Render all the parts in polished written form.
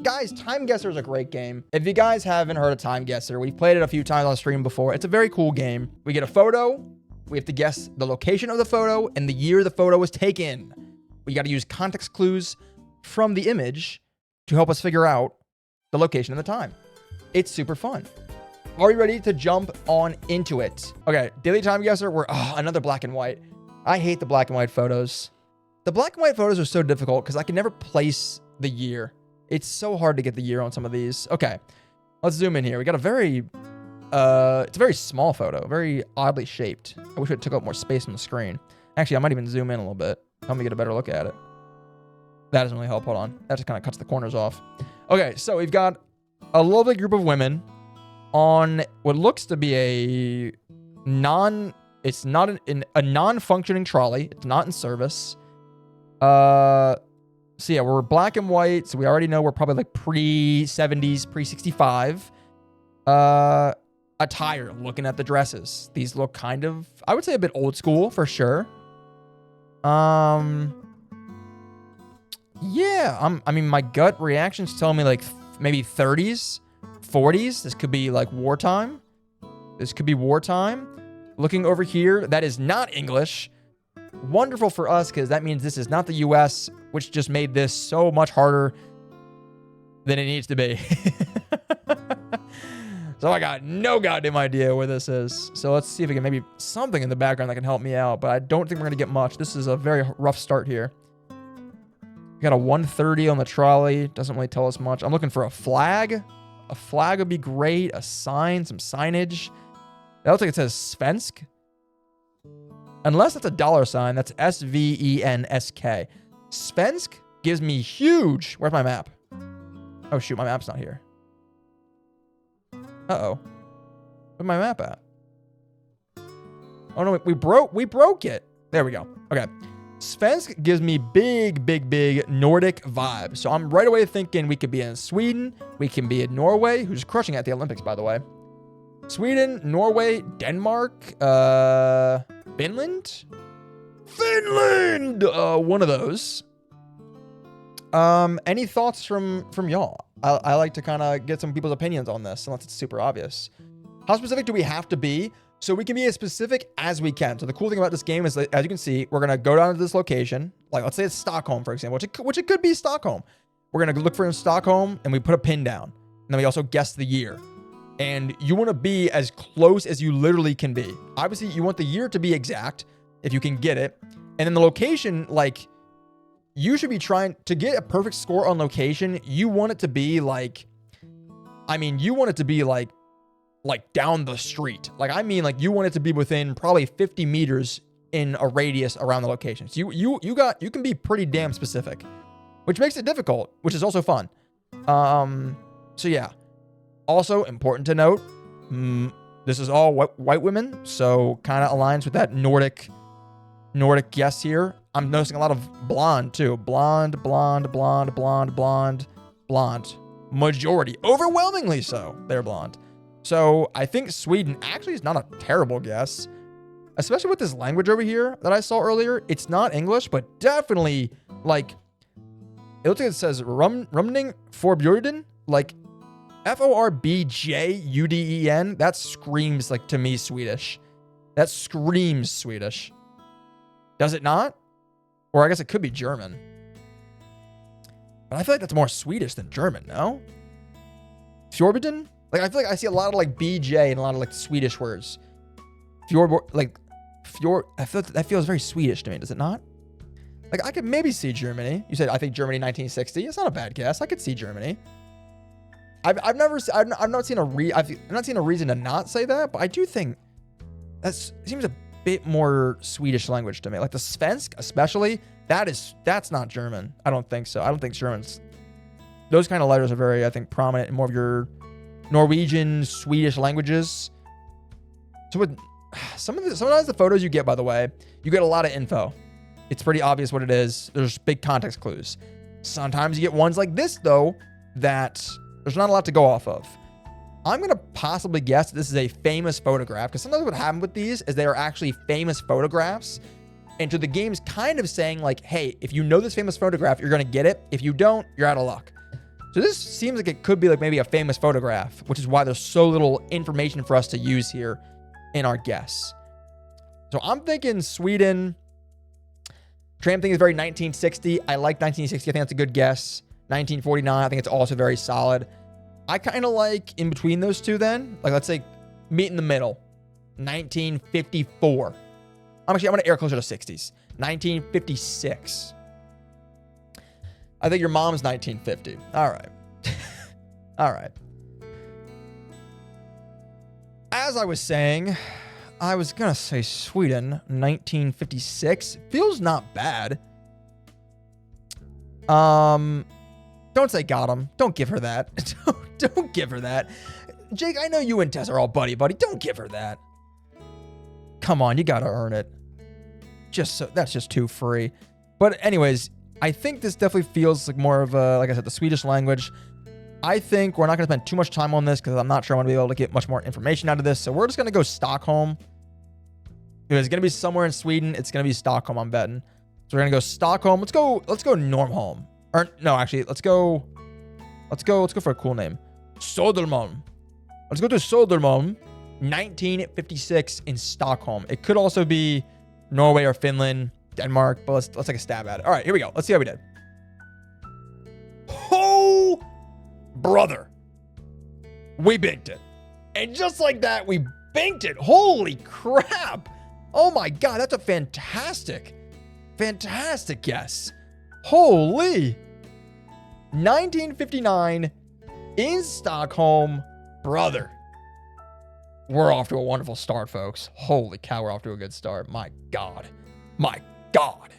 Guys, Timeguessr is a great game. If you guys haven't heard of Timeguessr, we've played it a few times on stream before. It's a very cool game. We get a photo. We have to guess the location of the photo and the year the photo was taken. We got to use context clues from the image to help us figure out the location and the time. It's super fun. Are we ready to jump on into it? Okay, daily Timeguessr, we're another black and white. I hate the black and white photos. The black and white photos are so difficult because I can never place the year. It's so hard to get the year on some of these. Okay, let's zoom in here. We got a very, it's a very small photo, very oddly shaped. I wish it took up more space on the screen. Actually, I might even zoom in a little bit. Help me get a better look at it. That doesn't really help. Hold on. That just kind of cuts the corners off. Okay, so we've got a lovely group of women on what looks to be a it's not a non-functioning trolley. It's not in service. So yeah, we're black and white, so we already know we're probably like pre-70s, pre-65. Attire, looking at the dresses. These look kind of, I would say a bit old school for sure. Yeah, I mean, my gut reactions tell me like maybe 30s, 40s. This could be like wartime. This could be wartime. Looking over here, that is not English. Wonderful for us because that means this is not the US, which just made this so much harder than it needs to be. So I got no goddamn idea where this is. So let's see if we can maybe something in the background that can help me out, but I don't think we're going to get much. This is a very rough start here. We got a 130 on the trolley. Doesn't really tell us much. I'm looking for a flag. A flag would be great. A sign, some signage. That looks like it says Svensk. Unless it's a dollar sign, that's SVENSK. Svensk gives me huge. Where's my map? Oh shoot, my map's not here. Uh-oh. Where's my map at? Oh no, we broke it. There we go. Okay. Svensk gives me big Nordic vibe. So I'm right away thinking we could be in Sweden. We can be in Norway, who's crushing at the Olympics, by the way. Sweden, Norway, Denmark, Finland? Finland! One of those. Any thoughts from y'all? I like to kind of get some people's opinions on this, unless it's super obvious. How specific do we have to be? So we can be as specific as we can. So the cool thing about this game is that, as you can see, we're going to go down to this location. Like, let's say it's Stockholm, for example, which it could be Stockholm. We're going to look for in Stockholm, and we put a pin down. And then we also guess the year. And you want to be as close as you literally can be. Obviously, you want the year to be exact, if you can get it. And then the location, like, you should be trying to get a perfect score on location. You want it to be like, I mean, you want it to be like down the street. Like, I mean, like, you want it to be within probably 50 meters in a radius around the location. So you can be pretty damn specific, which makes it difficult, which is also fun. So yeah. Also important to note, this is all white women, so kind of aligns with that Nordic guess here. I'm noticing a lot of blonde too. Blonde. Majority, overwhelmingly so, they're blonde. So I think Sweden actually is not a terrible guess, especially with this language over here that I saw earlier. It's not English, but definitely like, it looks like it says Rumning Forbjorden, like Forbjuden. That screams like to me Swedish. That screams Swedish. Does it not? Or I guess it could be German. But I feel like that's more Swedish than German, no? Fjordbjorden? Like, I feel like I see a lot of like BJ and a lot of like Swedish words. I feel like that feels very Swedish to me, does it not? Like, I could maybe see Germany. You said, I think Germany 1960. It's not a bad guess. I could see Germany. I've not seen a reason to not say that, but I do think that seems a bit more Swedish language to me. Like the Svensk, especially, that's not German. I don't think so. I don't think Germans. Those kind of letters are very, I think, prominent in more of your Norwegian, Swedish languages. So with sometimes the photos you get, by the way, you get a lot of info. It's pretty obvious what it is. There's big context clues. Sometimes you get ones like this, though, that there's not a lot to go off of. I'm going to possibly guess that this is a famous photograph, because sometimes what happens with these is they are actually famous photographs. And so the game's kind of saying like, hey, if you know this famous photograph, you're going to get it. If you don't, you're out of luck. So this seems like it could be like maybe a famous photograph, which is why there's so little information for us to use here in our guess. So I'm thinking Sweden. Tram thing is very 1960. I like 1960. I think that's a good guess. 1949, I think it's also very solid. I kind of like in between those two then. Like, let's say meet in the middle. 1954. I'm going to air closer to 60s. 1956. I think your mom's 1950. All right. All right. As I was saying, I was going to say Sweden, 1956. Feels not bad. Don't say got him. Don't give her that. Don't give her that. Jake, I know you and Tess are all buddy-buddy. Don't give her that. Come on, you got to earn it. That's just too free. But anyways, I think this definitely feels like more of a, like I said, the Swedish language. I think we're not going to spend too much time on this because I'm not sure I'm going to be able to get much more information out of this. So we're just going to go Stockholm. If it's going to be somewhere in Sweden, it's going to be Stockholm, I'm betting. So we're going to go Stockholm. Let's go Normholm. Or no, actually, let's go for a cool name. Södermalm. Let's go to Södermalm, 1956 in Stockholm. It could also be Norway or Finland, Denmark, but let's take a stab at it. All right, here we go. Let's see how we did. Oh, brother. We binked it. And just like that, we binked it. Holy crap. Oh my God, that's a fantastic guess. Holy. 1959 in Stockholm, brother. We're off to a wonderful start, folks. Holy cow, we're off to a good start. My God. My God.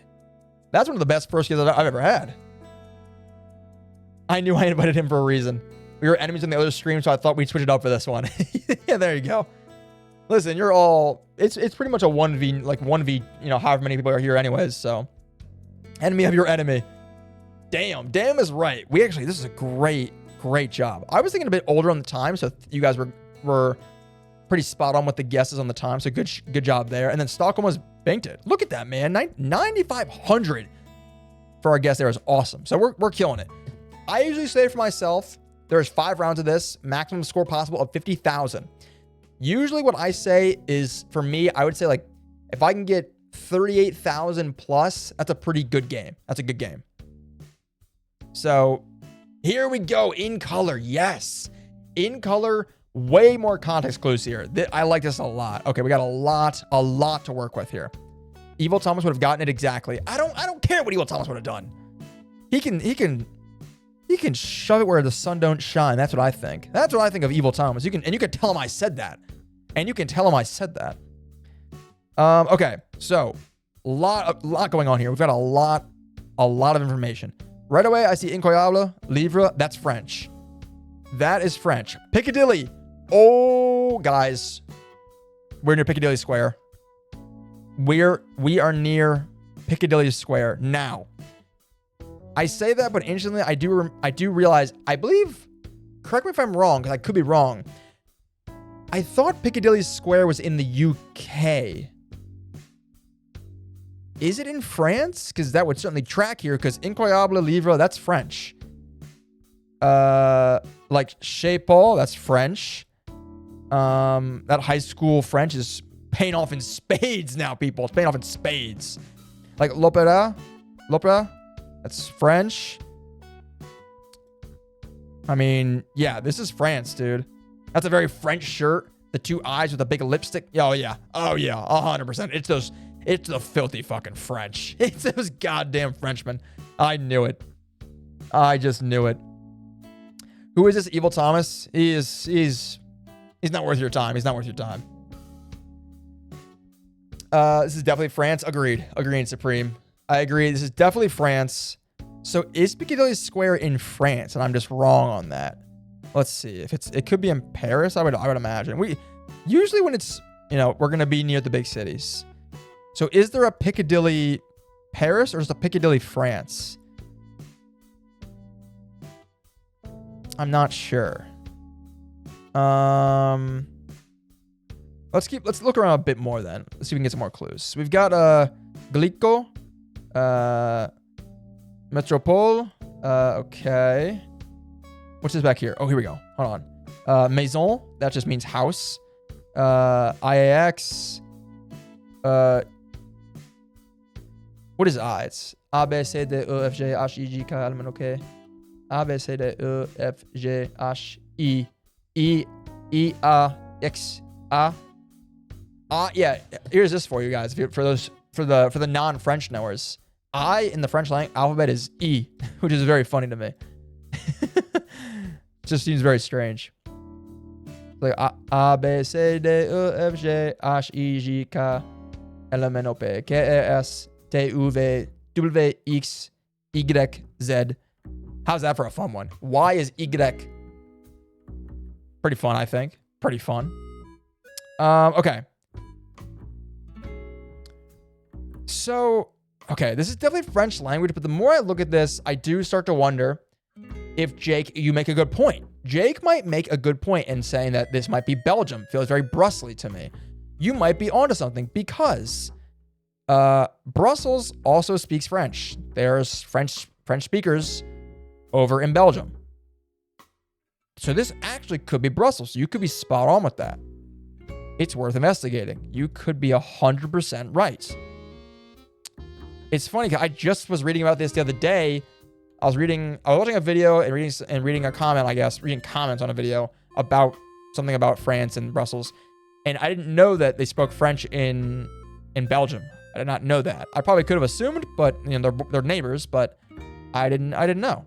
That's one of the best first games I've ever had. I knew I invited him for a reason. We were enemies in the other stream, so I thought we'd switch it up for this one. Yeah, there you go. Listen, you're all... It's pretty much a 1v, like 1v, however many people are here anyways, so... Enemy of your enemy. Damn is right. This is a great job. I was thinking a bit older on the time, so you guys were pretty spot on with the guesses on the time, so good job there. And then Stockholm was banked it. Look at that, man. 9,500 for our guess there is awesome. So we're killing it. I usually say for myself, there's 5 rounds of this, maximum score possible of 50,000. Usually what I say is, for me, I would say like, if I can get 38,000 plus, that's a pretty good game. That's a good game. So here we go. In color. Yes. In color. Way more context clues here. I like this a lot. Okay, we got a lot to work with here. Evil Thomas would have gotten it exactly. I don't care what Evil Thomas would have done. He can shove it where the sun don't shine. That's what I think. That's what I think of Evil Thomas. You can tell him I said that. Okay, so a lot going on here. We've got a lot of information. Right away, I see Incroyable, Livre. That's French. That is French. Piccadilly. Oh, guys. We're near Piccadilly Square. We are near Piccadilly Square now. I say that, but instantly I do realize, I believe, correct me if I'm wrong, because I could be wrong. I thought Piccadilly Square was in the UK. Is it in France? Because that would certainly track here, because Incroyable Livre, that's French. Like Chez Paul, that's French. That high school French is paying off in spades now, people. It's paying off in spades. Like l'opéra, that's French. I mean, yeah, this is France, dude. That's a very French shirt. The 2 eyes with a big lipstick. Oh yeah, 100%. It's the filthy fucking French. It's those goddamn Frenchmen. I knew it. I just knew it. Who is this Evil Thomas? He's not worth your time. He's not worth your time. This is definitely France. Agreed, Supreme. I agree. This is definitely France. So is Piccadilly Square in France? And I'm just wrong on that. Let's see. If it could be in Paris, I would imagine. We usually when it's, we're gonna be near the big cities. So is there a Piccadilly Paris or is it a Piccadilly France? I'm not sure. Let's look around a bit more then. Let's see if we can get some more clues. We've got Glico, Metropole, okay. What's this back here? Oh, here we go. Hold on. Maison, that just means house. IAX. What is I? It's A, B, C, D, E, F, G, H, I, J, K, L, M, N, O, P. A, B, C, D, E, F, G, H, I, E, A, X, A. Yeah, here's this for you guys. For the non-French knowers. I in the French language alphabet is E, which is very funny to me. Just seems very strange. Like A, B, C, D, E, F, G, H, I, J, K, L, M, N, O, P, Q, R, S, T, U, V, W, X, Y, Z. How's that for a fun one? Y is Y. Pretty fun, I think. Pretty fun. Okay. So, okay, this is definitely French language, but the more I look at this, I do start to wonder if, Jake, you make a good point. Jake might make a good point in saying that this might be Belgium. Feels very Brussels-y to me. You might be onto something because Brussels also speaks French. There's French speakers over in Belgium. So this actually could be Brussels. You could be spot on with that. It's worth investigating. You could be 100% right. It's funny, 'cause I just was reading about this the other day. I was watching a video and reading a comment, I guess, reading comments on a video about something about France and Brussels. And I didn't know that they spoke French in Belgium. I did not know that. I probably could have assumed, but you know, they're neighbors, but I didn't know.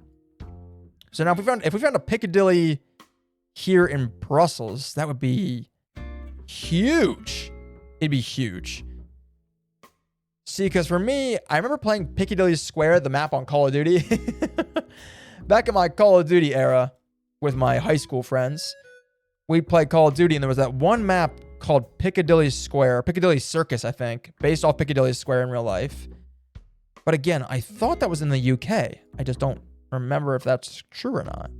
So now if we found a Piccadilly here in Brussels, that would be huge. It'd be huge. See, because for me, I remember playing Piccadilly Square, the map on Call of Duty. Back in my Call of Duty era with my high school friends, we played Call of Duty, and there was that one map called Piccadilly Square, Piccadilly Circus, I think, based off Piccadilly Square in real life. But again, I thought that was in the UK. I just don't remember if that's true or not.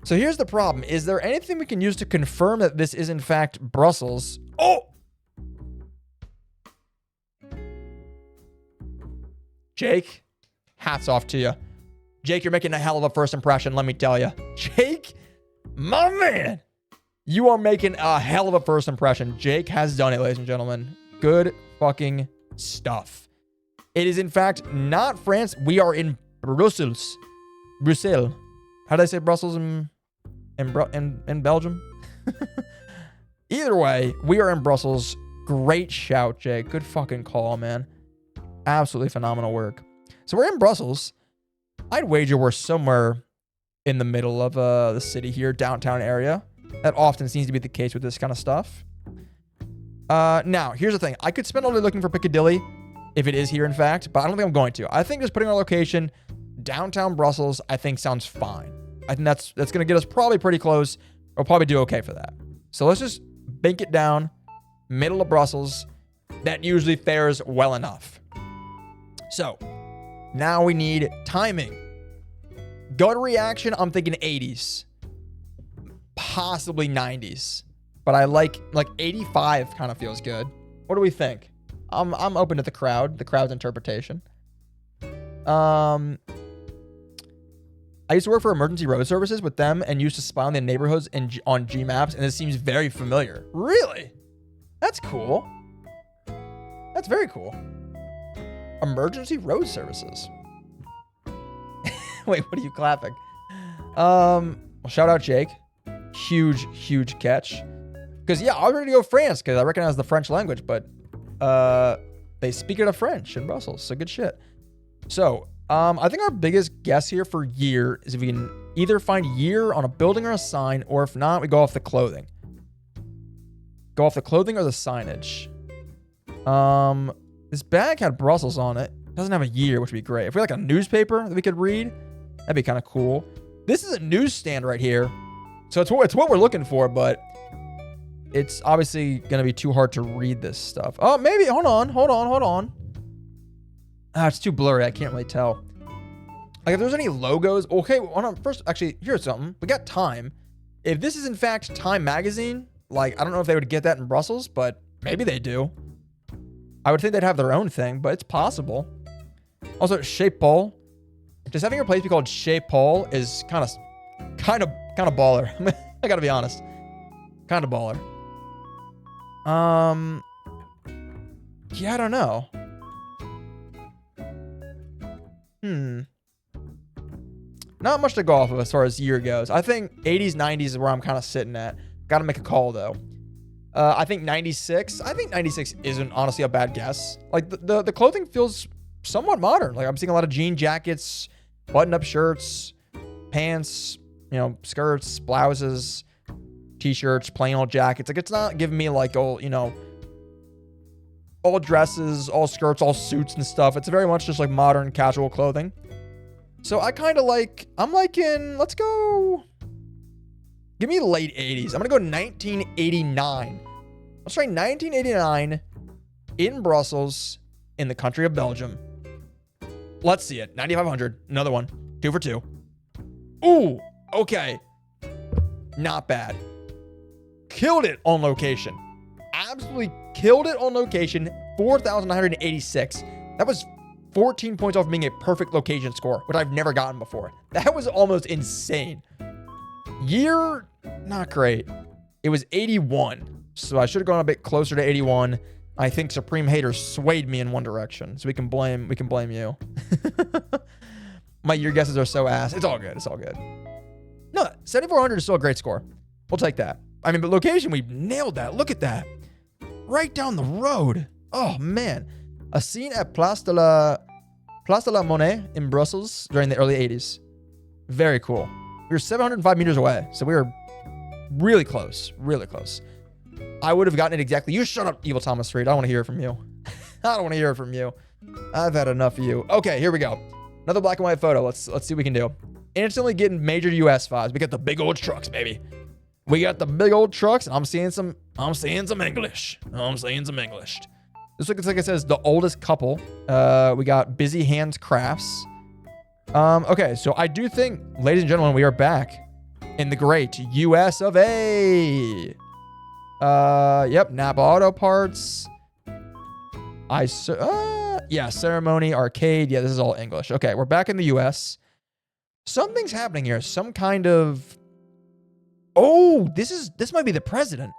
So here's the problem. Is there anything we can use to confirm that this is in fact Brussels? Oh! Jake, hats off to you. Jake, you're making a hell of a first impression, let me tell you. Jake, my man, you are making a hell of a first impression. Jake has done it, ladies and gentlemen. Good fucking stuff. It is, in fact, not France. We are in Brussels. Brussels. How did I say Brussels in Belgium? Either way, we are in Brussels. Great shout, Jake. Good fucking call, man. Absolutely phenomenal work. So we're in Brussels. I'd wager we're somewhere in the middle of the city here, downtown area. That often seems to be the case with this kind of stuff. Now, here's the thing. I could spend all day looking for Piccadilly if it is here, in fact, but I don't think I'm going to. I think just putting our location downtown Brussels, I think sounds fine. I think that's going to get us probably pretty close. We'll probably do okay for that. So let's just bank it down, middle of Brussels. That usually fares well enough. So now we need timing. Gut reaction, I'm thinking 80s, possibly 90s, but I like 85 kind of feels good. What do we think? I'm open to the crowd's interpretation. I used to work for Emergency Road Services with them and used to spy on the neighborhoods on G Maps, and this seems very familiar. Really? That's cool. That's very cool. Emergency Road Services. Wait, what are you clapping? Well, shout out Jake. Huge catch. Because, yeah, I was ready to go France because I recognize the French language, but they speak it of French in Brussels, so good shit. So, I think our biggest guess here for year is if we can either find year on a building or a sign, or if not, we go off the clothing. Go off the clothing or the signage. This bag had Brussels on it. It doesn't have a year, which would be great. If we had like a newspaper that we could read, that'd be kind of cool. This is a newsstand right here. So it's what we're looking for, but it's obviously going to be too hard to read this stuff. Oh, maybe. Hold on. Ah, it's too blurry. I can't really tell. Like, if there's any logos. Okay, hold on. First, actually, here's something. We got Time. If this is, in fact, Time magazine, like, I don't know if they would get that in Brussels, but maybe they do. I would think they'd have their own thing, but it's possible. Also, Shape Ball. Just having your place be called Chez Paul is kind of baller. I gotta be honest. Kind of baller. Yeah, I don't know. Not much to go off of as far as year goes. I think 80s, 90s is where I'm kind of sitting at. Got to make a call though. I think 96. I think 96 isn't honestly a bad guess. Like the clothing feels somewhat modern. Like I'm seeing a lot of jean jackets, button-up shirts, pants, skirts, blouses, t-shirts, plain old jackets. Like it's not giving me like all dresses, all skirts, all suits and stuff. It's very much just like modern casual clothing. So I kind of I'm liking, let's go, give me late 80s. I'm going to go 1989. Let's try 1989 in Brussels in the country of Belgium. Let's see it. 9,500. Another one. 2 for 2. Ooh, okay. Not bad. Killed it on location. Absolutely killed it on location. 4,986. That was 14 points off being a perfect location score, which I've never gotten before. That was almost insane. Year, not great. It was 81. So I should have gone a bit closer to 81. I think Supreme Hater swayed me in one direction. So we can blame you. My year guesses are so ass. It's all good. It's all good. No, 7,400 is still a great score. We'll take that. I mean, but location, we nailed that. Look at that. Right down the road. Oh, man. A scene at Place de la Monnaie in Brussels during the early 80s. Very cool. We were 705 meters away, so we were really close. Really close. I would have gotten it exactly. You shut up, Evil Thomas Reed. I don't want to hear it from you. I don't want to hear it from you. I've had enough of you. Okay, here we go. Another black and white photo. Let's see what we can do. Instantly getting major US vibes. We got the big old trucks, baby. We got the big old trucks, and I'm seeing some English. This looks like it says the oldest couple. We got Busy Hands Crafts. Okay, so I do think, ladies and gentlemen, we are back in the great US of A. Yep, Napa Auto Parts. Ceremony, Arcade. Yeah, this is all English. Okay, we're back in the US. Something's happening here. Some kind of... Oh, this might be the president.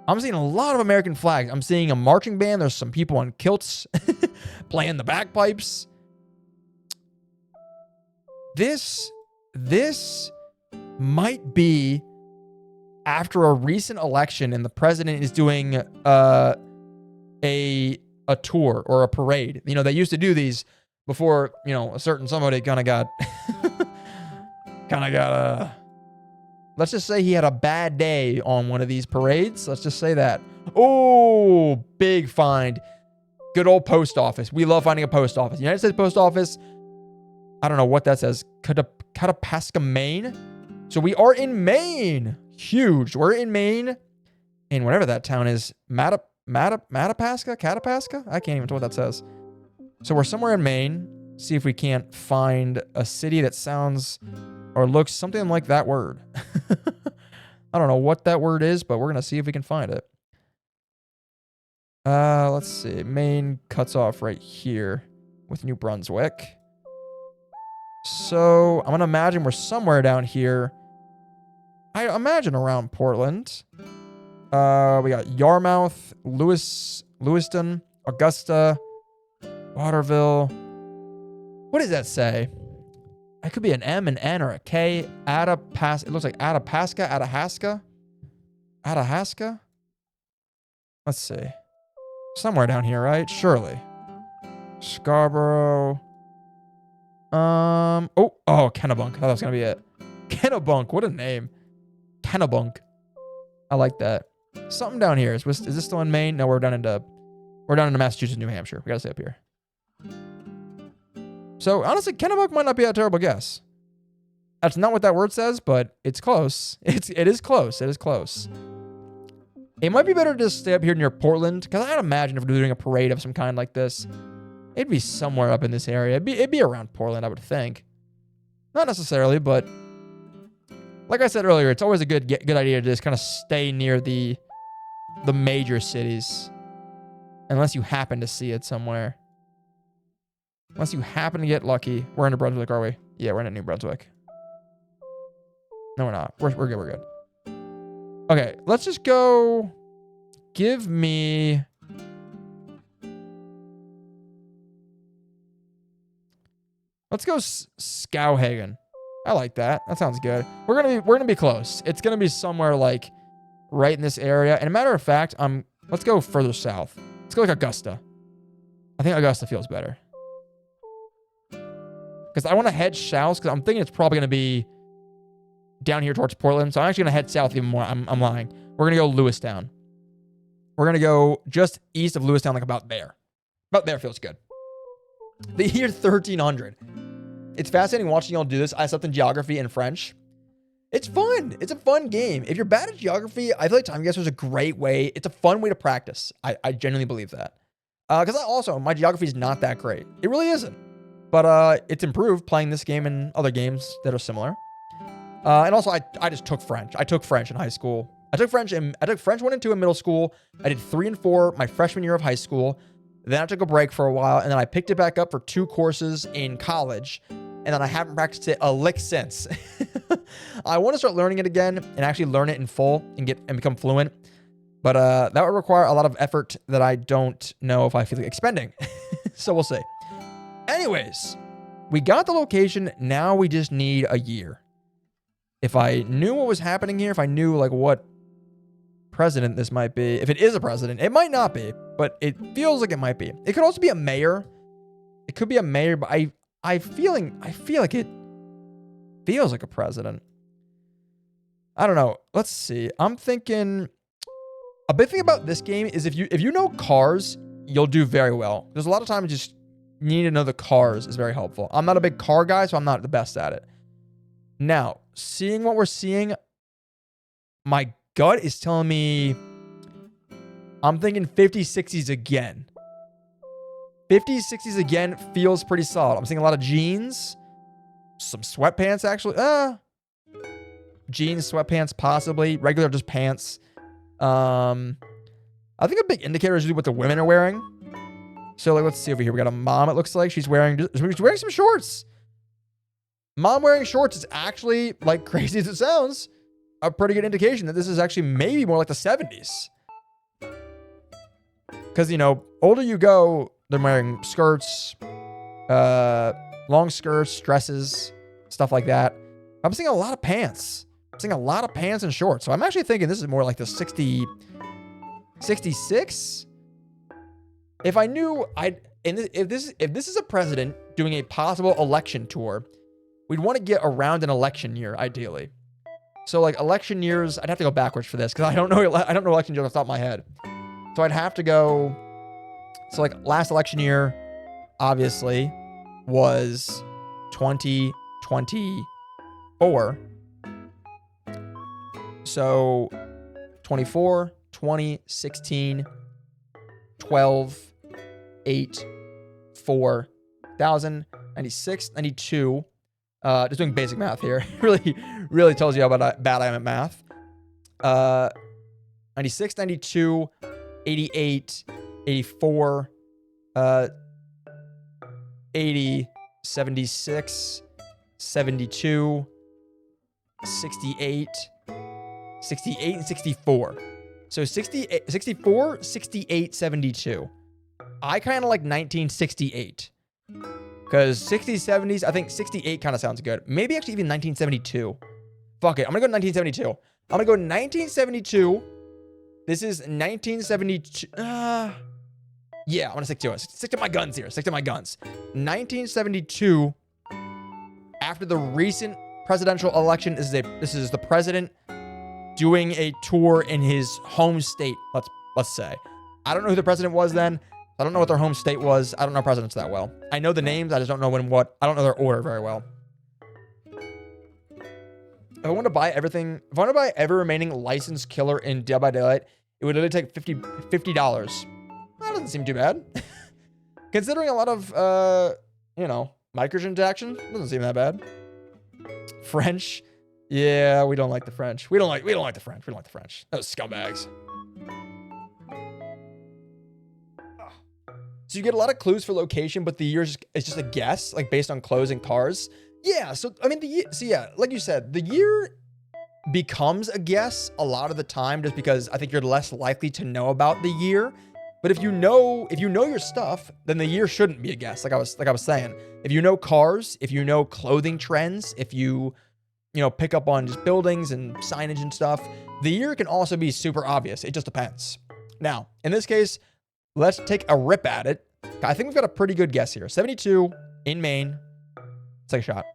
I'm seeing a lot of American flags. I'm seeing a marching band. There's some people on kilts playing the bagpipes. This might be after a recent election and the president is doing a tour or a parade. They used to do these before, a certain somebody kind of got let's just say he had a bad day on one of these parades. Let's just say that. Oh, big find. Good old post office. We love finding a post office. United States Post Office. I don't know what that says. Catapaska, Maine. So we are in Maine. Huge. We're in Maine. In whatever that town is. Catapaska? I can't even tell what that says. So we're somewhere in Maine. See if we can't find a city that sounds or looks something like that word. I don't know what that word is, but we're going to see if we can find it. Let's see. Maine cuts off right here with New Brunswick. So I'm going to imagine we're somewhere down here. I imagine around Portland. We got Yarmouth, Lewiston, Augusta, Waterville. What does that say? It could be an M, an N, or a K. It looks like Atahasca. Let's see. Somewhere down here, right? Surely. Scarborough. Oh, Kennebunk. I thought that was gonna be it. Kennebunk. What a name. Kennebunk. I like that. Something down here. Is this still in Maine? No, we're down into Massachusetts, New Hampshire. We gotta stay up here. So honestly, Kennebunk might not be a terrible guess. That's not what that word says, but it's close. It is close. It is close. It might be better to just stay up here near Portland, because I'd imagine if we're doing a parade of some kind like this, it'd be somewhere up in this area. It'd be around Portland, I would think. Not necessarily, but like I said earlier, it's always a good idea to just kind of stay near the major cities, unless you happen to see it somewhere. Unless you happen to get lucky. We're in New Brunswick, are we? Yeah, we're in New Brunswick. No, we're not. We're good. We're good. Okay, let's just go. Give me. Let's go Skowhagen. I like that. That sounds good. We're gonna be close. It's gonna be somewhere like right in this area. And a matter of fact, let's go further south. Let's go like Augusta. I think Augusta feels better. Because I want to head south, because I'm thinking it's probably going to be down here towards Portland. So I'm actually going to head south even more. I'm lying. We're going to go Lewistown. We're going to go just east of Lewistown, like about there. About there feels good. The year 1300. It's fascinating watching y'all do this. I slept in geography and French. It's fun. It's a fun game. If you're bad at geography, I feel like Timeguessr is a great way. It's a fun way to practice. I genuinely believe that. Because my geography is not that great. It really isn't. But it's improved playing this game and other games that are similar. And also, I just took French. I took French in high school. I took French 1 and 2 in middle school. I did 3 and 4 my freshman year of high school. Then I took a break for a while, and then I picked it back up for 2 courses in college. And then I haven't practiced it a lick since. I want to start learning it again and actually learn it in full and become fluent. But that would require a lot of effort that I don't know if I feel like expending. So we'll see. Anyways, we got the location. Now we just need a year. If I knew what was happening here, if I knew like what president this might be, if it is a president, it might not be, but it feels like it might be. It could also be a mayor. It could be a mayor, but I feel like it feels like a president. I don't know. Let's see. I'm thinking a big thing about this game is if you know cars, you'll do very well. There's a lot of times just you need to know the cars is very helpful. I'm not a big car guy, so I'm not the best at it. Now, seeing what we're seeing, my gut is telling me I'm thinking 50s, 60s again. 50s, 60s again feels pretty solid. I'm seeing a lot of jeans, some sweatpants actually. Jeans, sweatpants, possibly. Regular just pants. I think a big indicator is what the women are wearing. So like, let's see over here. We got a mom. It looks like she's wearing some shorts. Mom wearing shorts is actually, like crazy as it sounds, a pretty good indication that this is actually maybe more like the 70s. Because, older you go, they're wearing skirts, long skirts, dresses, stuff like that. I'm seeing a lot of pants. I'm seeing a lot of pants and shorts. So I'm actually thinking this is more like the 66. If I knew if this is a president doing a possible election tour, we'd want to get around an election year, ideally. So like election years, I'd have to go backwards for this because I don't know election years off the top of my head. So I'd have to go. So like last election year, obviously, was 2024. So 24, 20, 16, 12, 8, 4, 1,000, 96, 92. Just doing basic math here. really tells you how bad I am at math. 96, 92, 88, 84, 80, 76, 72, 68, 68, and 64. So 68, 64, 68, 72. I kind of like 1968. Because 60s, 70s, I think 68 kind of sounds good. Maybe actually even 1972. Fuck it. I'm going to go 1972. I'm going to go 1972. This is 1972. Yeah, I'm going to stick to it. Stick to my guns here. Stick to my guns. 1972, after the recent presidential election, this is the president doing a tour in his home state, let's say. I don't know who the president was then. I don't know what their home state was. I don't know presidents that well. I know the names. I just don't know when what. I don't know their order very well. If I want to buy everything, if I want to buy every remaining licensed killer in Dead by Daylight, it would literally take $50. That doesn't seem too bad. Considering a lot of, microtransaction, doesn't seem that bad. French. Yeah, we don't like the French. We don't like the French. We don't like the French. Those scumbags. So you get a lot of clues for location, but the year is just a guess, like based on clothes and cars. Yeah, so I mean like you said, the year becomes a guess a lot of the time just because I think you're less likely to know about the year. But if you know your stuff, then the year shouldn't be a guess. Like I was saying. If you know cars, if you know clothing trends, if you pick up on just buildings and signage and stuff, the year can also be super obvious. It just depends. Now, in this case, let's take a rip at it. I think we've got a pretty good guess here. 72 in Maine. Let's take a shot.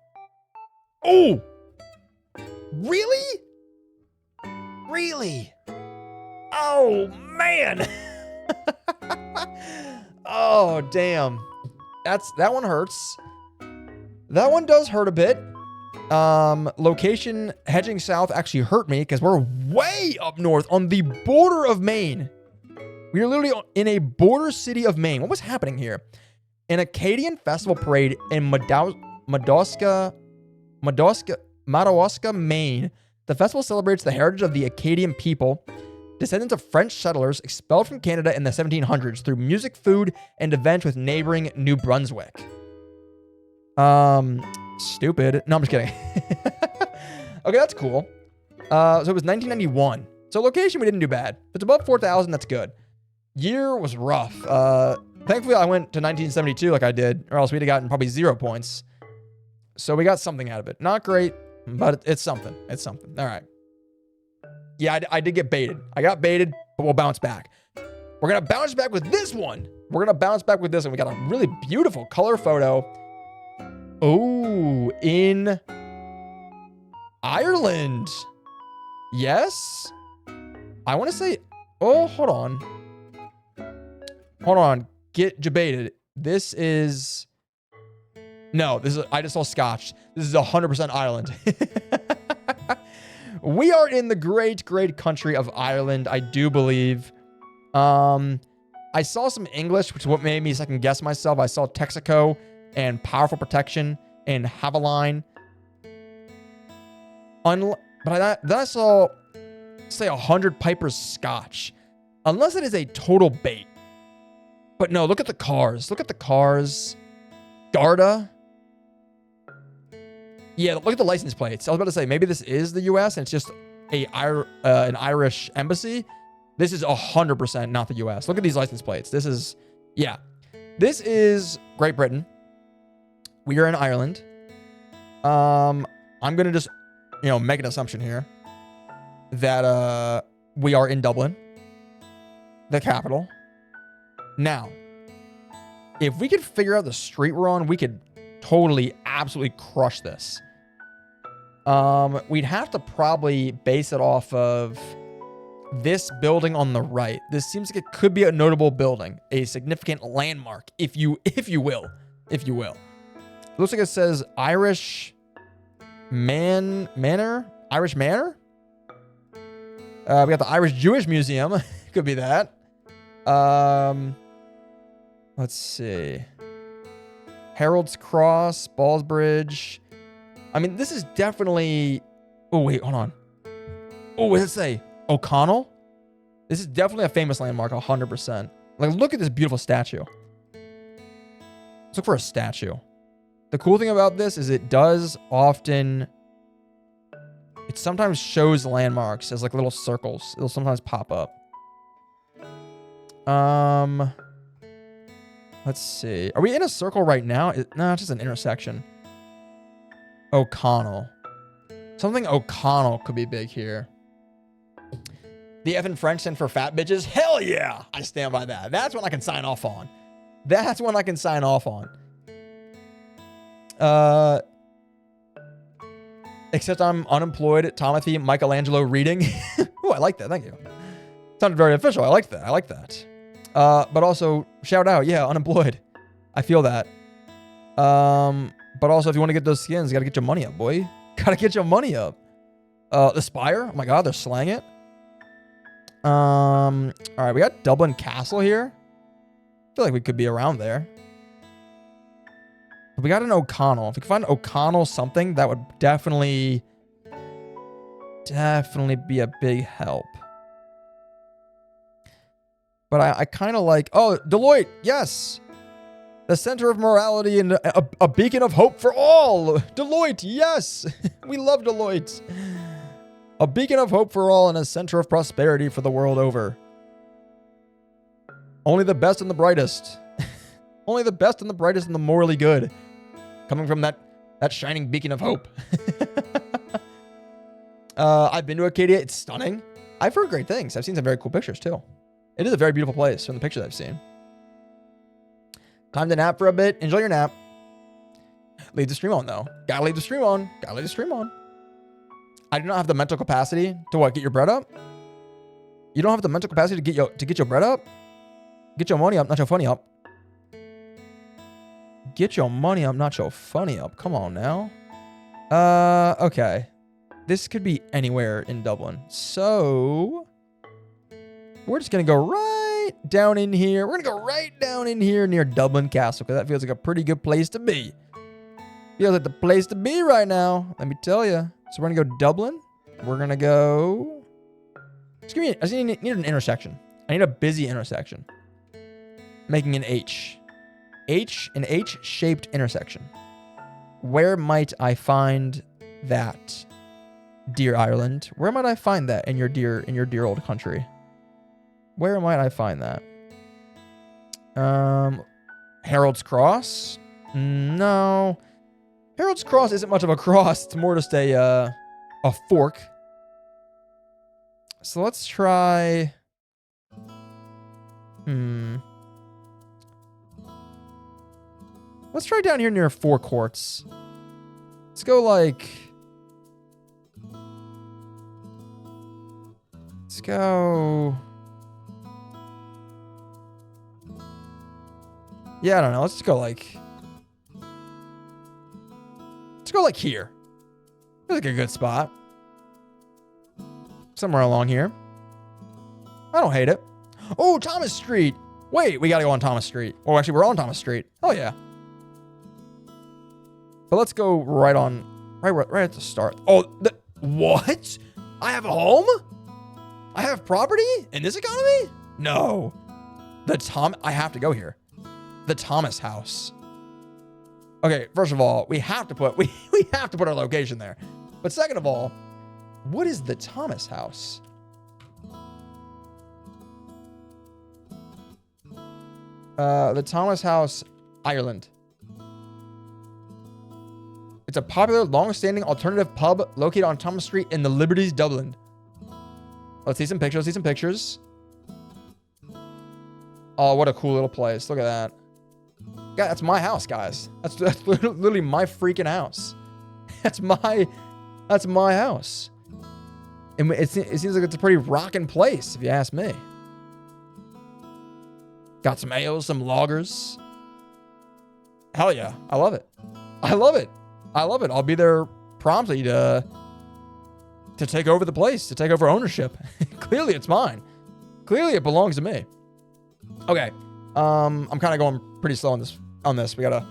Oh! Really? Really? Oh, man. Oh, damn. That one hurts. That one does hurt a bit. Location hedging south actually hurt me because we're way up north on the border of Maine. We are literally in a border city of Maine. What was happening here? An Acadian festival parade in Madawaska, Maine. The festival celebrates the heritage of the Acadian people, descendants of French settlers expelled from Canada in the 1700s, through music, food, and events with neighboring New Brunswick. Stupid. No, I'm just kidding. Okay, that's cool. So it was 1991. So location, we didn't do bad. If it's above 4,000, that's good. Year was rough. Thankfully, I went to 1972 like I did, or else we'd have gotten probably 0 points. So we got something out of it. Not great, but it's something. It's something. All right. Yeah, I did get baited. I got baited, but we'll bounce back. We're going to bounce back with this one. We got a really beautiful color photo. Oh, in Ireland. Yes. I want to say, oh, hold on. Get debated. This is, no, I just saw Scotch. This is 100% Ireland. We are in the great, great country of Ireland, I do believe. I saw some English, which is what made me second guess myself. I saw Texaco and Powerful Protection and Haveline. But then I saw, say, 100 Piper's Scotch. Unless it is a total bait. But no, look at the cars. Garda. Yeah, look at the license plates. I was about to say, maybe this is the U.S. and it's just an Irish embassy. This is 100% not the U.S. Look at these license plates. This is Great Britain. We are in Ireland. I'm going to just, make an assumption here that we are in Dublin, the capital. Now, if we could figure out the street we're on, we could totally, absolutely crush this. We'd have to probably base it off of this building on the right. This seems like it could be a notable building, a significant landmark, if you will. It looks like it says Irish Manor. We got the Irish Jewish Museum. Could be that. Let's see. Harold's Cross, Ballsbridge. I mean, this is definitely... Oh, wait, hold on. Oh, what does it say? O'Connell? This is definitely a famous landmark, 100%. Like, look at this beautiful statue. Let's look for a statue. The cool thing about this is it does often... It sometimes shows landmarks as, like, little circles. It'll sometimes pop up. Let's see. Are we in a circle right now? No, it's just an intersection. O'Connell. Something O'Connell could be big here. The F in French stand for fat bitches? Hell yeah! I stand by that. That's one I can sign off on. Except I'm unemployed. Timothy Michelangelo reading. Oh, I like that. Thank you. Sounded very official. I like that. But also, shout out. Yeah, unemployed. I feel that. But also, if you want to get those skins, you got to get your money up, boy. Got to get your money up. The Spire. Oh my God, they're slaying it. All right, we got Dublin Castle here. I feel like we could be around there. But we got an O'Connell. If we can find O'Connell something, that would definitely be a big help. But I kind of like... Oh, Deloitte. Yes. The center of morality and a beacon of hope for all. Deloitte, yes. We love Deloitte. A beacon of hope for all and a center of prosperity for the world over. Only the best and the brightest. Only the best and the brightest and the morally good. Coming from that shining beacon of hope. I've been to Acadia. It's stunning. I've heard great things. I've seen some very cool pictures too. It is a very beautiful place from the pictures I've seen. Time to nap for a bit. Enjoy your nap. Leave the stream on though. Gotta leave the stream on. Gotta leave the stream on. I do not have the mental capacity to what? Get your bread up? You don't have the mental capacity to get your bread up? Get your money up, not your funny up. Get your money up, not your funny up. Come on now. Okay. This could be anywhere in Dublin. So we're just gonna go right down in here. We're gonna go right down in here near Dublin Castle because that feels like a pretty good place to be. Feels like the place to be right now. Let me tell you. So we're gonna go Dublin. We're gonna go. Just give me. I just need an intersection. I need a busy intersection. Making an H. An H-shaped intersection. Where might I find that, dear Ireland? Where might I find that in your dear old country? Where might I find that? Harold's Cross? No. Harold's Cross isn't much of a cross. It's more just a fork. So let's try. Let's try down here near Four Courts. Let's go like. Let's go. Yeah, I don't know. Let's just go like. Let's go like here. Feels like a good spot. Somewhere along here. I don't hate it. Oh, Thomas Street. Wait, we gotta go on Thomas Street. Oh, actually, we're on Thomas Street. Oh, yeah. But let's go right at the start. Oh, what? I have a home? I have property in this economy? No. I have to go here. The Thomas House. Okay, first of all, we have to put our location there. But second of all, what is the Thomas House? The Thomas House, Ireland. It's a popular, long-standing alternative pub located on Thomas Street in the Liberties, Dublin. Let's see some pictures. Oh, what a cool little place. Look at that. God, that's my house, guys. That's literally my freaking house. That's my house. And it seems like it's a pretty rockin' place, if you ask me. Got some ales, some lagers. Hell yeah. I love it. I'll be there promptly to take over the place, to take over ownership. Clearly it's mine. Clearly it belongs to me. Okay. I'm kind of going pretty slow on this. We gotta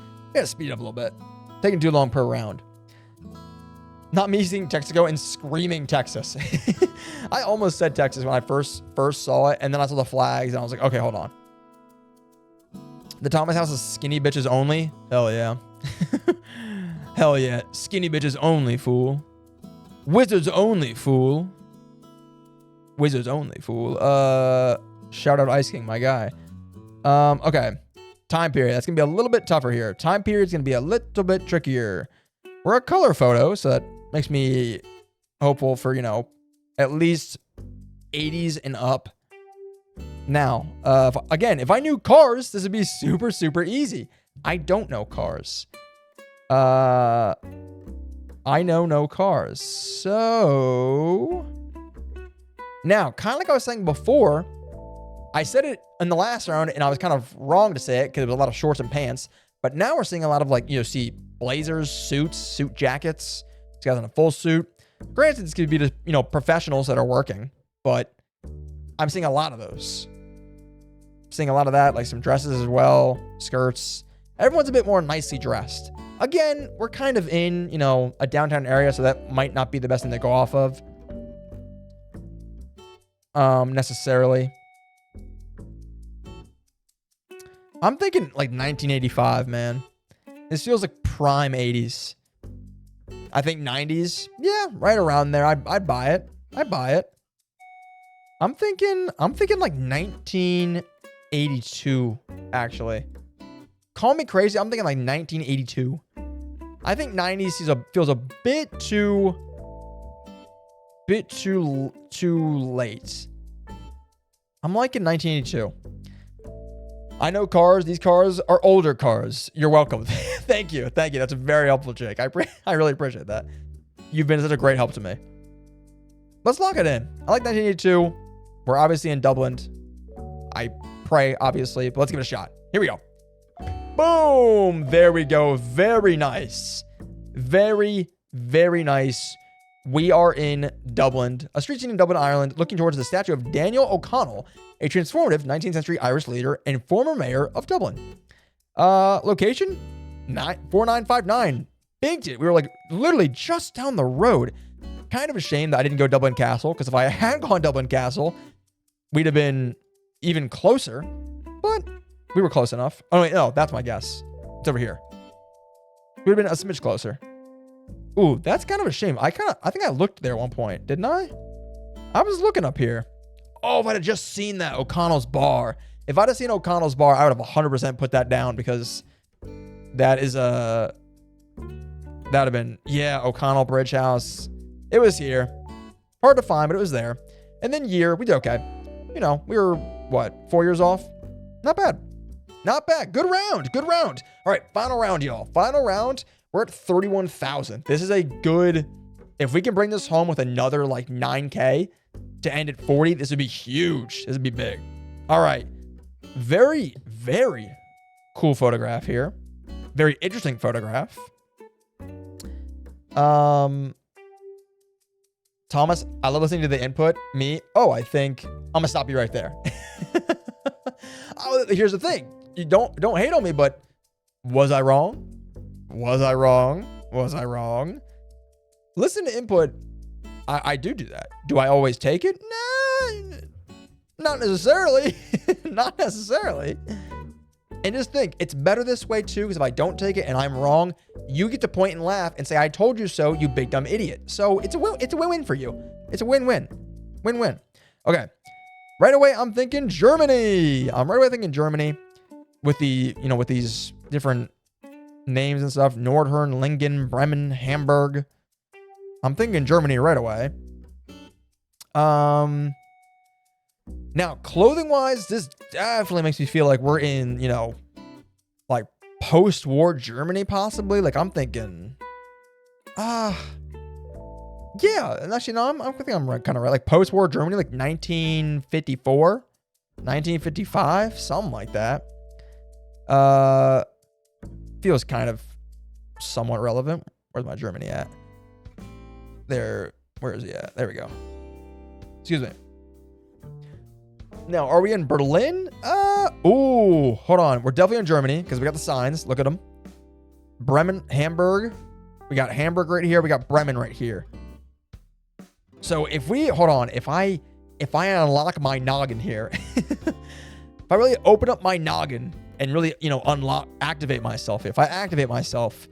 speed up a little bit. Taking too long per round. Not me seeing Texaco and screaming Texas. I almost said Texas when I first saw it, and then I saw the flags, and I was like, okay, hold on. The Thomas House is skinny bitches only? Hell yeah. Hell yeah. Skinny bitches only, fool. Wizards only, fool. Wizards only, fool. Shout out Ice King, my guy. Okay. Time period. That's going to be a little bit tougher here. Time period is going to be a little bit trickier. We're a color photo, so that makes me hopeful for, at least 80s and up. Now, if I knew cars, this would be super, super easy. I don't know cars. I know no cars. So now, kind of like I was saying before, I said it in the last round and I was kind of wrong to say it because there was a lot of shorts and pants, but now we're seeing a lot of see blazers, suit jackets. This guy's in a full suit. Granted, this could be just, professionals that are working, but I'm seeing a lot of those. Seeing a lot of that, like some dresses as well, skirts. Everyone's a bit more nicely dressed. Again, we're kind of in, a downtown area, so that might not be the best thing to go off of. Necessarily. I'm thinking like 1985, man. This feels like prime 80s. I think 90s. Yeah, right around there. I'd buy it. I'd buy it. I'm thinking like 1982, actually. Call me crazy. I'm thinking like 1982. I think 90s feels a bit too late. I'm liking 1982. I know cars. These cars are older cars. You're welcome. Thank you. Thank you. That's very helpful, Jake. I really appreciate that. You've been such a great help to me. Let's lock it in. I like 1982. We're obviously in Dublin. I pray, obviously, but let's give it a shot. Here we go. Boom. There we go. Very nice. Very, very nice. We are in Dublin, a street scene in Dublin, Ireland, looking towards the statue of Daniel O'Connell, a transformative 19th century Irish leader and former mayor of Dublin. Location? 4959. Big deal. We were like literally just down the road. Kind of a shame that I didn't go Dublin Castle, because if I had gone Dublin Castle, we'd have been even closer, but we were close enough. Oh, wait, no, that's my guess. It's over here. We'd have been a smidge closer. Ooh, that's kind of a shame. I think I looked there at one point, didn't I? I was looking up here. Oh, if I'd have just seen that O'Connell's bar. If I'd have seen O'Connell's bar, I would have 100% put that down, because that is that would have been, yeah, O'Connell Bridge House. It was here. Hard to find, but it was there. And then year, we did okay. You know, we were, what, 4 years off? Not bad. Not bad. Good round. Good round. All right, final round, y'all. Final round. We're at 31,000. This is a good, if we can bring this home with another like 9K to end at 40, this would be huge. This would be big. All right. Very, very cool photograph here. Very interesting photograph. Thomas, I love listening to the input. Me, I think I'm gonna stop you right there. Here's the thing. You don't hate on me, but was I wrong? Was I wrong? Was I wrong? Listen to input. I do that. Do I always take it? Nah, not necessarily. Not necessarily. And just think, it's better this way too, because if I don't take it and I'm wrong, you get to point and laugh and say, I told you so, you big dumb idiot. So it's a win-win for you. It's a win-win. Win-win. Okay. Right away, I'm thinking Germany. I'm right away thinking Germany with with these different names and stuff. Nordhorn, Lingen, Bremen, Hamburg. I'm thinking Germany right away. Now, clothing-wise, this definitely makes me feel like we're in, like post-war Germany, possibly. Like, I'm thinking, yeah. And actually, no, I think I'm kind of right. Like, post-war Germany, like 1954, 1955, something like that. Feels kind of somewhat relevant. Where's my Germany at? There. Where is he at? There we go. Excuse me. Now, are we in Berlin? Hold on. We're definitely in Germany because we got the signs. Look at them. Bremen, Hamburg. We got Hamburg right here. We got Bremen right here. So if I unlock my noggin here, if I really open up my noggin and really, activate myself. If I activate myself,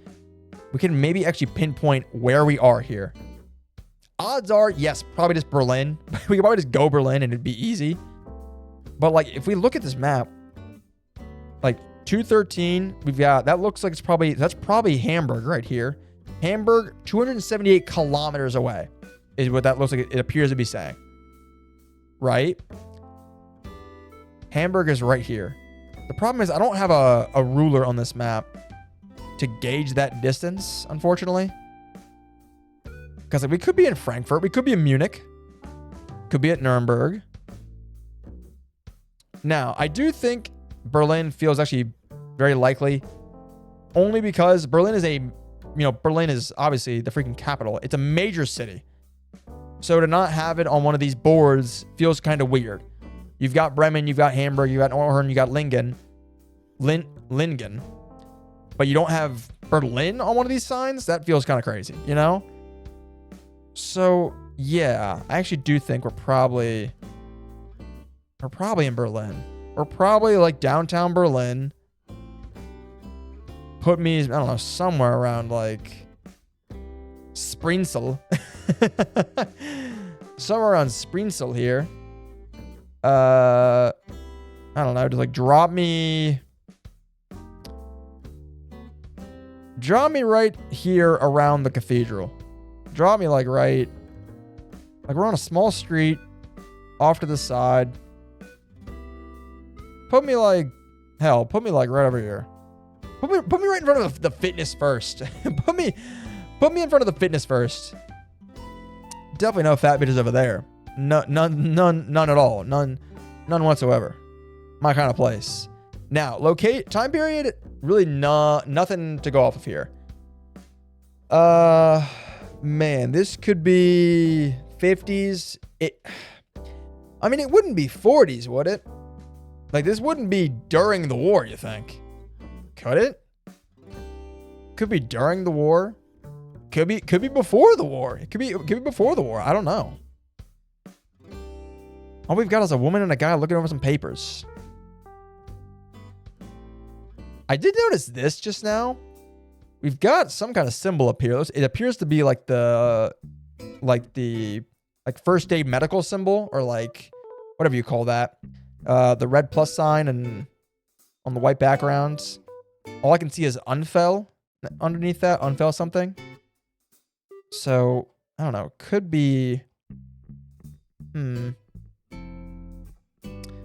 we can maybe actually pinpoint where we are here. Odds are, yes, probably just Berlin. We could probably just go Berlin and it'd be easy. But like, if we look at this map, like 213, we've got, that looks like that's probably Hamburg right here. Hamburg, 278 kilometers away is what that looks like. It appears to be saying, right? Hamburg is right here. The problem is I don't have a ruler on this map to gauge that distance, unfortunately. Because like, we could be in Frankfurt. We could be in Munich. Could be at Nuremberg. Now, I do think Berlin feels actually very likely, only because Berlin is obviously the freaking capital. It's a major city. So to not have it on one of these boards feels kind of weird. You've got Bremen, you've got Hamburg, you've got Nordhorn, you got Lingen, but you don't have Berlin on one of these signs? That feels kind of crazy, So, yeah, I actually do think we're probably in Berlin. We're probably like downtown Berlin. put me, I don't know, somewhere around like Springsel. Somewhere around Springsel here. I don't know, just like drop me right here around the cathedral. Drop me like right, like we're on a small street off to the side. Put me like, hell, put me like right over here. Put me right in front of the fitness first. put me in front of the fitness first. Definitely no fat bitches over there. No, none at all. None whatsoever. My kind of place. Now, time period, really nothing to go off of here. Man, this could be 50s. I mean, it wouldn't be 40s, would it? Like, this wouldn't be during the war, you think? Could it? Could be during the war. Could be before the war. It could be before the war. I don't know. All we've got is a woman and a guy looking over some papers. I did notice this just now. We've got some kind of symbol up here. It appears to be like the first aid medical symbol, or like whatever you call that. The red plus sign and on the white background. All I can see is unfell underneath that. Unfell something. So, I don't know. Could be...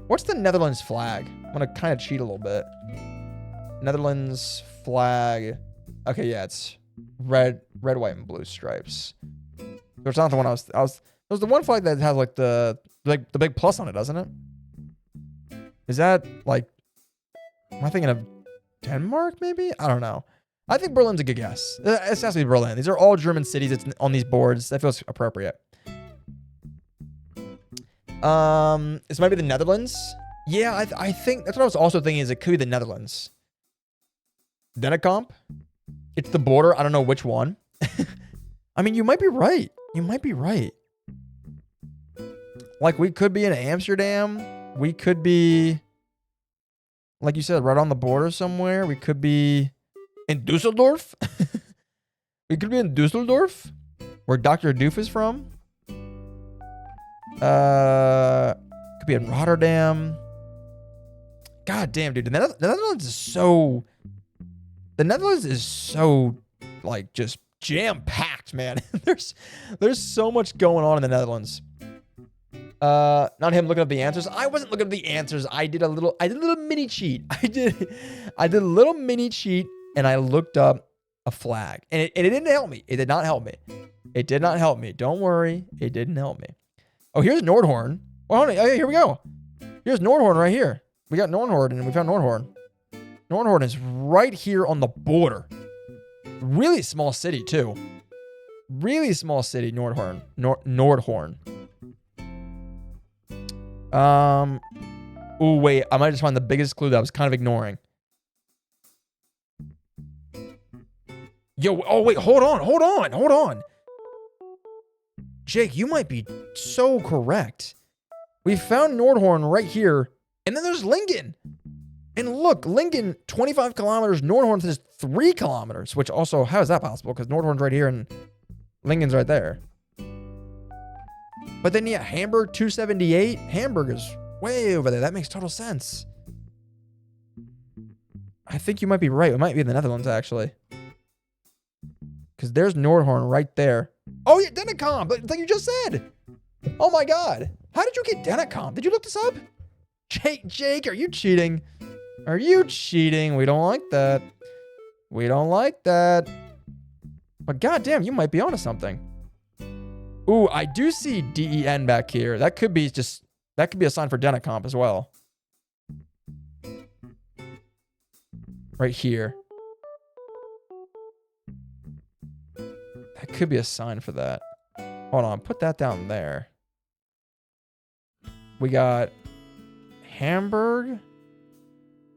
What's the Netherlands flag? I'm going to kind of cheat a little bit. Netherlands flag. Okay, yeah, it's red, white, and blue stripes. So it's not the one I was... There's the one flag that has like the big plus on it, doesn't it? Is that like... Am I thinking of Denmark, maybe? I don't know. I think Berlin's a good guess. It has to be Berlin. These are all German cities. It's on these boards. That feels appropriate. This might be the Netherlands. Yeah, I think that's what I was also thinking. Is it could be the Netherlands. Dennekamp. It's the border. I don't know which one. I mean, you might be right. You might be right. Like, we could be in Amsterdam. We could be, like you said, right on the border somewhere. We could be in Dusseldorf. We could be in Dusseldorf, where Dr. Doof is from. Could be in Rotterdam. God damn, dude. The Netherlands is so... The Netherlands is so, like, just jam-packed, man. There's so much going on in the Netherlands. Not him looking up the answers. I wasn't looking up the answers. I did a little mini cheat. I did a little mini cheat, and I looked up a flag. And it didn't help me. It did not help me. It did not help me. Don't worry. It didn't help me. Oh, here's Nordhorn. Well, oh, here we go. Here's Nordhorn right here. We got Nordhorn, and we found Nordhorn. Nordhorn is right here on the border. Really small city, too. Really small city, Nordhorn. Nordhorn. Oh, wait. I might just find the biggest clue that I was kind of ignoring. Yo, oh, wait. Hold on. Jake, you might be so correct. We found Nordhorn right here. And then there's Lingen. And look, Lingen, 25 kilometers. Nordhorn is 3 kilometers. Which also, how is that possible? Because Nordhorn's right here and Lingen's right there. But then, yeah, Hamburg, 278. Hamburg is way over there. That makes total sense. I think you might be right. It might be in the Netherlands, actually. Because there's Nordhorn right there. Oh, yeah, Dennekamp, like you just said. Oh, my God. How did you get Dennekamp? Did you look this up? Jake, are you cheating? Are you cheating? We don't like that. We don't like that. But goddamn, you might be onto something. Ooh, I do see DEN back here. That could be a sign for Dennekamp as well. Right here. That could be a sign for that. Hold on, put that down there. We got Hamburg.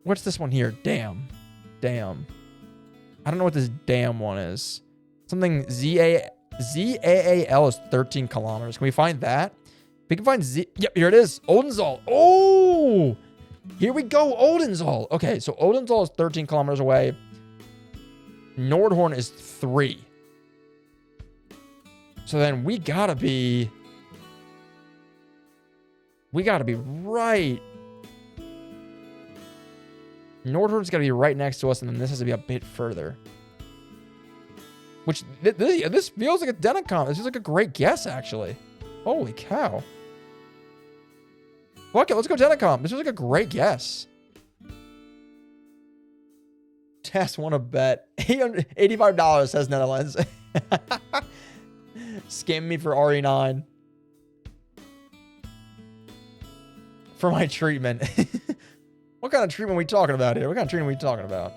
What's this one here? Damn. I don't know what this damn one is. Something ZAAL is 13 kilometers. Can we find that? We can find Yep, here it is. Odenzaal. Oh! Here we go, Odenzaal. Okay, so Odenzaal is 13 kilometers away. Nordhorn is 3. So then we gotta be right. Nordhorn's gotta be right next to us, and then this has to be a bit further. Which, this feels like a Denecomp. This is like a great guess, actually. Holy cow. Fuck it, let's go Denecomp. This was like a great guess. Tess won a bet. $85 says Netherlands. Scam me for RE9. For my treatment. What kind of treatment are we talking about here? What kind of treatment are we talking about?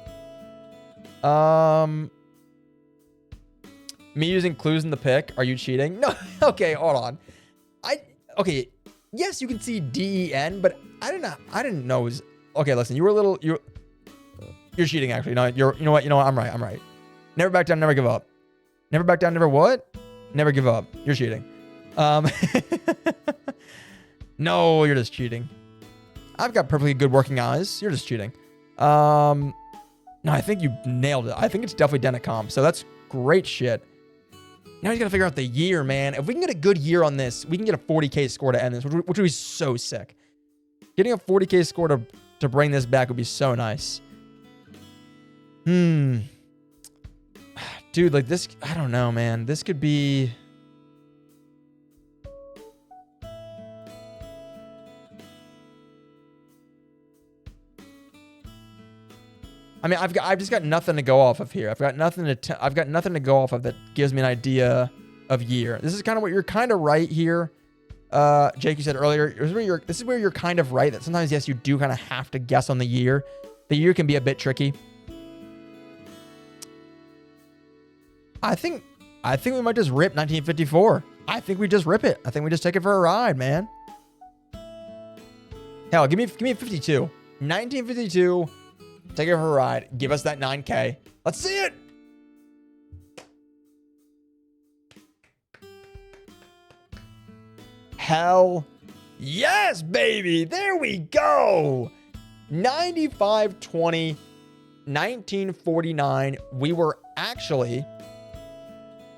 Me using clues in the pick. Are you cheating? No. Okay, hold on. Okay. Yes, you can see DEN, but I didn't know it was. Okay, listen. You're cheating, actually. No, you know what? I'm right. Never back down, never give up. Never back down, never what? Never give up. You're cheating. No, you're just cheating. I've got perfectly good working eyes. You're just cheating. No, I think you nailed it. I think it's definitely Denecomp. So that's great shit. Now you got to figure out the year, man. If we can get a good year on this, we can get a 40K score to end this, which would be so sick. Getting a 40K score to bring this back would be so nice. Dude, like this, I don't know, man. This could be... I mean, I've just got nothing to go off of here. I've got nothing to go off of that gives me an idea of year. This is kind of what you're kind of right here. Jake, you said earlier, this is where you're kind of right that sometimes, yes, you do kind of have to guess on the year. The year can be a bit tricky. I think we might just rip 1954. I think we just rip it. I think we just take it for a ride, man. Hell, give me 52. 1952. Take it for a ride. Give us that 9K. Let's see it. Hell yes, baby. There we go. 9520, 1949.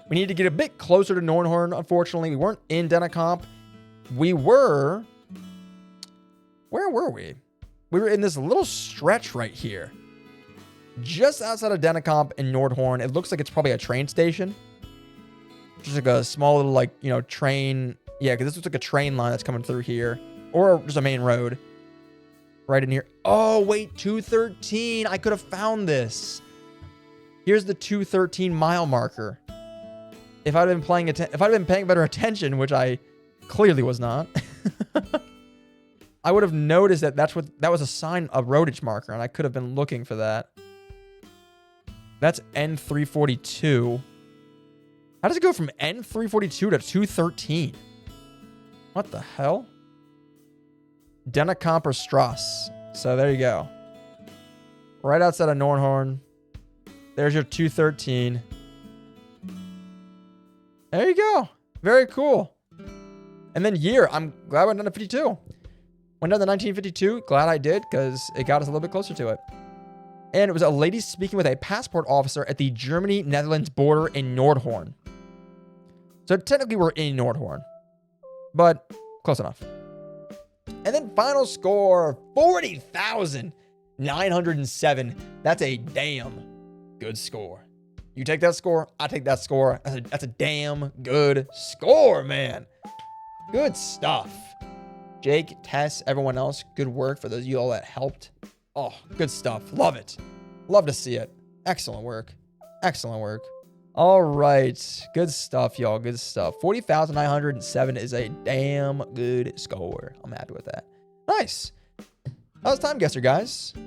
We need to get a bit closer to Nordhorn, unfortunately. We weren't in Denecomp. Where were we? We were in this little stretch right here. Just outside of Denecomp and Nordhorn. It looks like it's probably a train station. Just like a small little, like, you know, train. Yeah, because this looks like a train line that's coming through here. Or just a main road. Right in here. Oh, wait, 213. I could have found this. Here's the 213 mile marker. If I'd been paying better attention, which I clearly was not, I would have noticed that that was a sign, a roadage marker, and I could have been looking for that. That's N342. How does it go from N342 to 213? What the hell? Denecomp or Strasse. So there you go. Right outside of Nordhorn. There's your 213. There you go. Very cool. And then year. I'm glad I went down to 52. Went down to 1952. Glad I did, because it got us a little bit closer to it. And it was a lady speaking with a passport officer at the Germany-Netherlands border in Nordhorn. So technically we're in Nordhorn. But close enough. And then final score, 40,907. That's a damn good score. You take that score, I take that score. That's a damn good score, man. Good stuff. Jake, Tess, everyone else, good work for those of you all that helped. Oh, good stuff. Love it. Love to see it. Excellent work. Excellent work. All right. Good stuff, y'all. Good stuff. 40,907 is a damn good score. I'm happy with that. Nice. That was Timeguessr, guys.